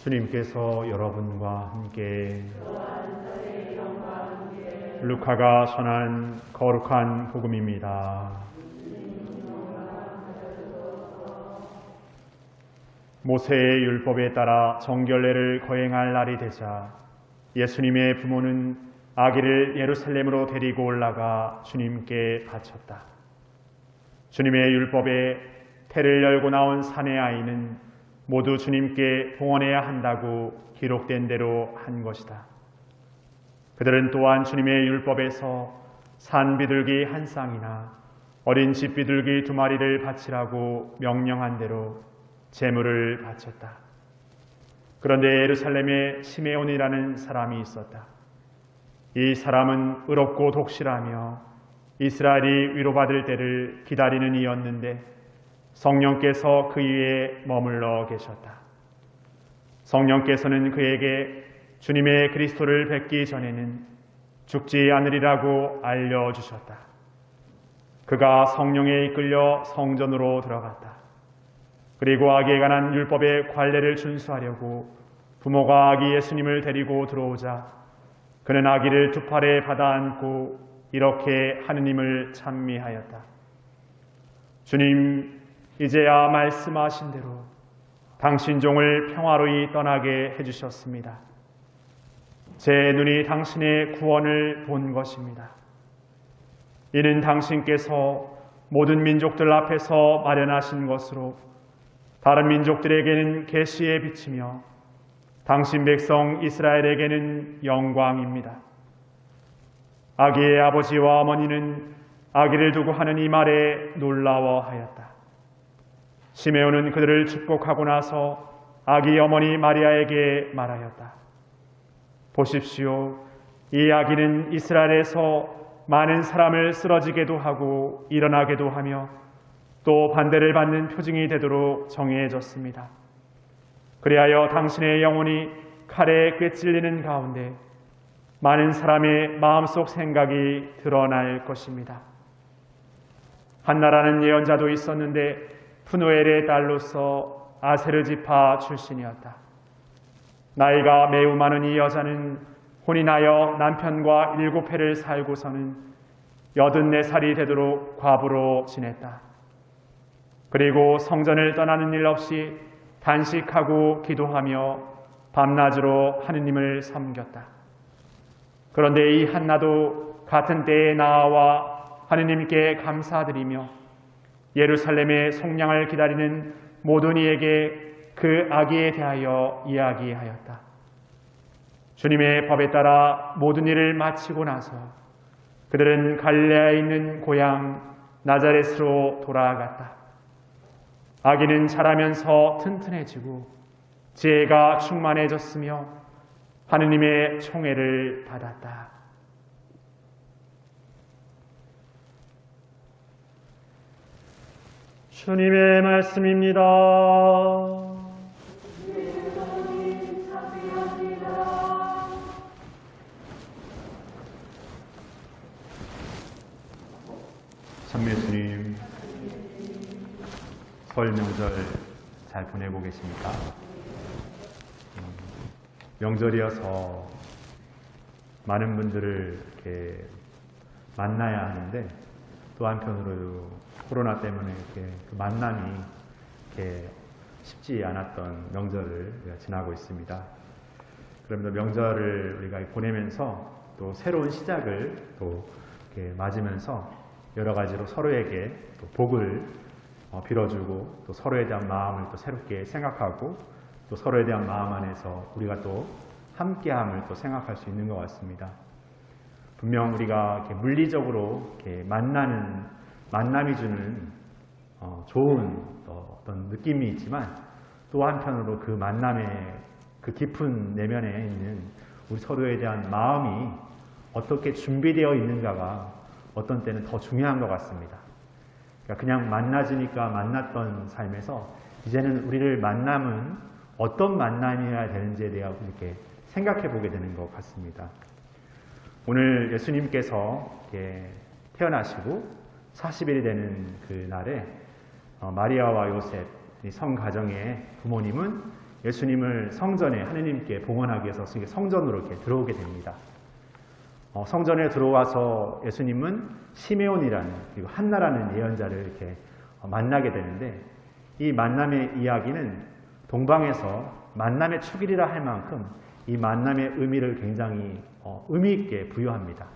주님께서 여러분과 함께 루카가 전한 거룩한 복음입니다. 모세의 율법에 따라 정결례를 거행할 날이 되자 예수님의 부모는 아기를 예루살렘으로 데리고 올라가 주님께 바쳤다. 주님의 율법에 태를 열고 나온 사내 아이는 모두 주님께 봉헌해야 한다고 기록된 대로 한 것이다. 그들은 또한 주님의 율법에서 산 비둘기 한 쌍이나 어린 집 비둘기 2마리를 바치라고 명령한 대로 제물을 바쳤다. 그런데 예루살렘에 시메온이라는 사람이 있었다. 이 사람은 의롭고 독실하며 이스라엘이 위로받을 때를 기다리는 이였는데 성령께서 그 위에 머물러 계셨다. 성령께서는 그에게 주님의 그리스도를 뵙기 전에는 죽지 않으리라고 알려주셨다. 그가 성령에 이끌려 성전으로 들어갔다. 그리고 아기에 관한 율법의 관례를 준수하려고 부모가 아기 예수님을 데리고 들어오자 그는 아기를 2 팔에 받아 안고 이렇게 하느님을 찬미하였다. 주님, 이제야 말씀하신 대로 당신 종을 평화로이 떠나게 해주셨습니다. 제 눈이 당신의 구원을 본 것입니다. 이는 당신께서 모든 민족들 앞에서 마련하신 것으로 다른 민족들에게는 계시의 빛이며 당신 백성 이스라엘에게는 영광입니다. 아기의 아버지와 어머니는 아기를 두고 하는 이 말에 놀라워하였다. 시메온은 그들을 축복하고 나서 아기 어머니 마리아에게 말하였다. 보십시오. 이 아기는 이스라엘에서 많은 사람을 쓰러지게도 하고 일어나게도 하며 또 반대를 받는 표징이 되도록 정해졌습니다. 그리하여 당신의 영혼이 칼에 꿰찔리는 가운데 많은 사람의 마음속 생각이 드러날 것입니다. 한나라는 예언자도 있었는데 푸누엘의 딸로서 아세르 지파 출신이었다. 나이가 매우 많은 이 여자는 혼인하여 남편과 7해를 살고서는 84살이 되도록 과부로 지냈다. 그리고 성전을 떠나는 일 없이 단식하고 기도하며 밤낮으로 하느님을 섬겼다. 그런데 이 한나도 같은 때에 나와 하느님께 감사드리며 예루살렘의 속량을 기다리는 모든 이에게 그 아기에 대하여 이야기하였다. 주님의 법에 따라 모든 일을 마치고 나서 그들은 갈릴레아에 있는 고향 나자렛으로 돌아갔다. 아기는 자라면서 튼튼해지고 지혜가 충만해졌으며 하느님의 총애를 받았다. 주님의 말씀입니다. 참 예수님, 설 명절 잘 보내고 계십니까? 명절이어서 많은 분들을 이렇게 만나야 하는데 또 한편으로 코로나 때문에 이렇게 그 만남이 이렇게 쉽지 않았던 명절을 우리가 지나고 있습니다. 그러면서 명절을 우리가 보내면서 또 새로운 시작을 또 이렇게 맞으면서 여러 가지로 서로에게 또 복을 빌어주고 또 서로에 대한 마음을 또 새롭게 생각하고 또 서로에 대한 마음 안에서 우리가 또 함께함을 또 생각할 수 있는 것 같습니다. 분명 우리가 이렇게 물리적으로 이렇게 만남이 주는 좋은 어떤 느낌이 있지만 또 한편으로 그 만남의 그 깊은 내면에 있는 우리 서로에 대한 마음이 어떻게 준비되어 있는가가 어떤 때는 더 중요한 것 같습니다. 그러니까 그냥 만나지니까 만났던 삶에서 이제는 우리를 만남은 어떤 만남이어야 되는지에 대해 이렇게 생각해 보게 되는 것 같습니다. 오늘 예수님께서 태어나시고 40일이 되는 그 날에 마리아와 요셉 성 가정의 부모님은 예수님을 성전에 하느님께 봉헌하기 위해서 성전으로 이렇게 들어오게 됩니다. 성전에 들어와서 예수님은 시메온이라는 그리고 한나라는 예언자를 이렇게 만나게 되는데, 이 만남의 이야기는 동방에서 만남의 축일이라 할 만큼 이 만남의 의미를 굉장히 의미 있게 부여합니다.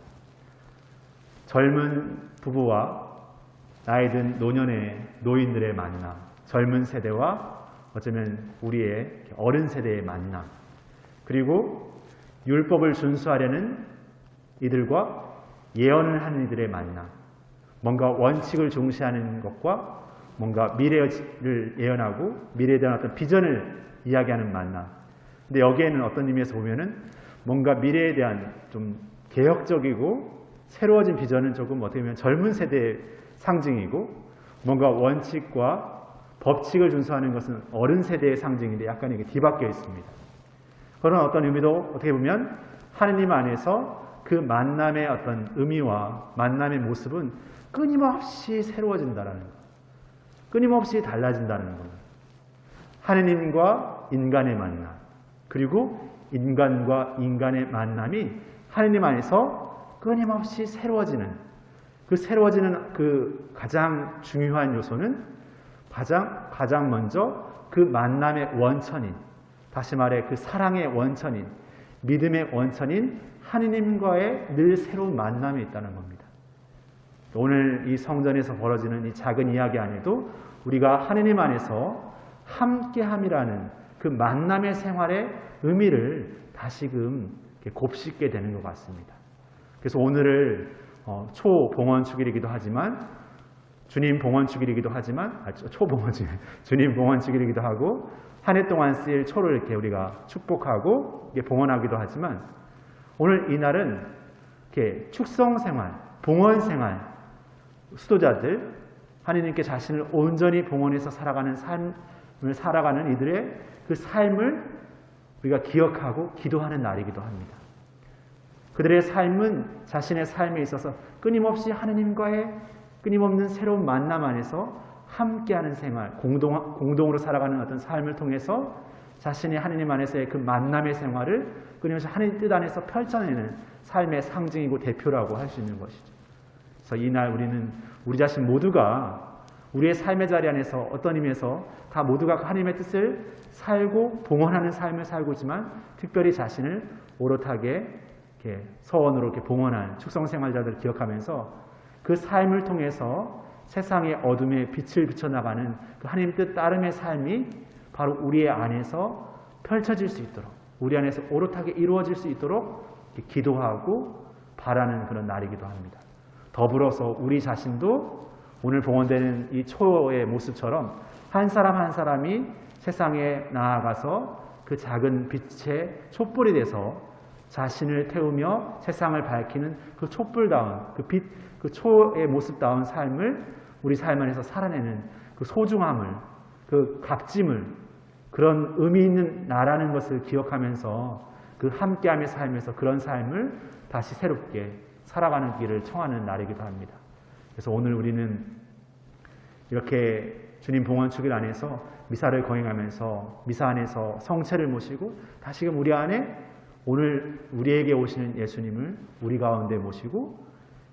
젊은 부부와 나이 든 노년의 노인들의 만남, 젊은 세대와 어쩌면 우리의 어른 세대의 만남, 그리고 율법을 준수하려는 이들과 예언을 하는 이들의 만남, 뭔가 원칙을 중시하는 것과 뭔가 미래를 예언하고 미래에 대한 어떤 비전을 이야기하는 만남. 근데 여기에는 어떤 의미에서 보면은 뭔가 미래에 대한 좀 개혁적이고 새로워진 비전은 조금 어떻게 보면 젊은 세대의 상징이고, 뭔가 원칙과 법칙을 준수하는 것은 어른 세대의 상징인데 약간 이게 뒤바뀌어 있습니다. 그런 어떤 의미도 어떻게 보면 하느님 안에서 그 만남의 어떤 의미와 만남의 모습은 끊임없이 새로워진다는 것, 끊임없이 달라진다는 것. 하느님과 인간의 만남, 그리고 인간과 인간의 만남이 하느님 안에서 끊임없이 새로워지는, 그 새로워지는 그 가장 중요한 요소는 가장 먼저 그 만남의 원천인, 다시 말해 그 사랑의 원천인, 믿음의 원천인 하느님과의 늘 새로운 만남이 있다는 겁니다. 오늘 이 성전에서 벌어지는 이 작은 이야기 안에도 우리가 하느님 안에서 함께함이라는 그 만남의 생활의 의미를 다시금 곱씹게 되는 것 같습니다. 그래서 오늘을 초봉헌축일이기도 하지만 주님 봉헌축일이기도 하지만 주님 봉헌축일이기도 하고, 한 해 동안 쓰일 초를 이렇게 우리가 축복하고 봉헌하기도 하지만, 오늘 이날은 이렇게 축성생활, 봉헌생활, 수도자들, 하느님께 자신을 온전히 봉헌해서 살아가는 삶을 살아가는 이들의 그 삶을 우리가 기억하고 기도하는 날이기도 합니다. 그들의 삶은 자신의 삶에 있어서 끊임없이 하느님과의 끊임없는 새로운 만남 안에서 함께하는 생활, 공동으로 살아가는 어떤 삶을 통해서 자신이 하느님 안에서의 그 만남의 생활을 끊임없이 하느님 뜻 안에서 펼쳐내는 삶의 상징이고 대표라고 할 수 있는 것이죠. 그래서 이날 우리는 우리 자신 모두가 우리의 삶의 자리 안에서 어떤 의미에서 다 모두가 하느님의 뜻을 살고 봉헌하는 삶을 살고 있지만, 특별히 자신을 오롯하게 이렇게 서원으로 이렇게 봉헌한 축성생활자들을 기억하면서 그 삶을 통해서 세상의 어둠에 빛을 비춰나가는 그 하나님 뜻 따름의 삶이 바로 우리의 안에서 펼쳐질 수 있도록, 우리 안에서 오롯하게 이루어질 수 있도록 기도하고 바라는 그런 날이기도 합니다. 더불어서 우리 자신도 오늘 봉헌되는 이 초의 모습처럼 한 사람 한 사람이 세상에 나아가서 그 작은 빛의 촛불이 돼서 자신을 태우며 세상을 밝히는 그 촛불다운 그 빛, 그 초의 모습다운 삶을 우리 삶 안에서 살아내는 그 소중함을, 그 값짐을, 그런 의미 있는 나라는 것을 기억하면서 그 함께함의 삶에서 그런 삶을 다시 새롭게 살아가는 길을 청하는 날이기도 합니다. 그래서 오늘 우리는 이렇게 주님 봉헌축일 안에서 미사를 거행하면서 미사 안에서 성체를 모시고 다시금 우리 안에 오늘 우리에게 오시는 예수님을 우리 가운데 모시고,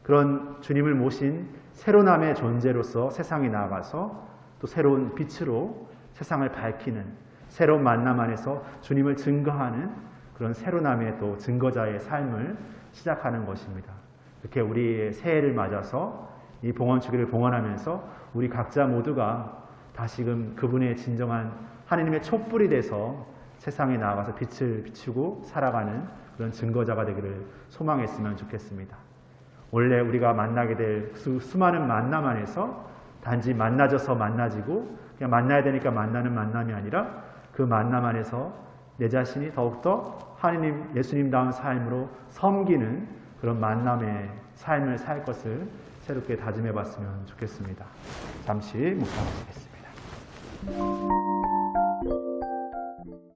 그런 주님을 모신 새로남의 존재로서 세상에 나아가서 또 새로운 빛으로 세상을 밝히는, 새로운 만남 안에서 주님을 증거하는 그런 새로남의 또 증거자의 삶을 시작하는 것입니다. 이렇게 우리의 새해를 맞아서 이 봉헌축일을 봉헌하면서 우리 각자 모두가 다시금 그분의 진정한 하느님의 촛불이 돼서 세상에 나아가서 빛을 비추고 살아가는 그런 증거자가 되기를 소망했으면 좋겠습니다. 원래 우리가 만나게 될 수많은 만남 안에서 단지 만나져서 만나지고 그냥 만나야 되니까 만나는 만남이 아니라 그 만남 안에서 내 자신이 더욱더 하느님, 예수님다운 삶으로 섬기는 그런 만남의 삶을 살 것을 새롭게 다짐해 봤으면 좋겠습니다. 잠시 묵상하겠습니다.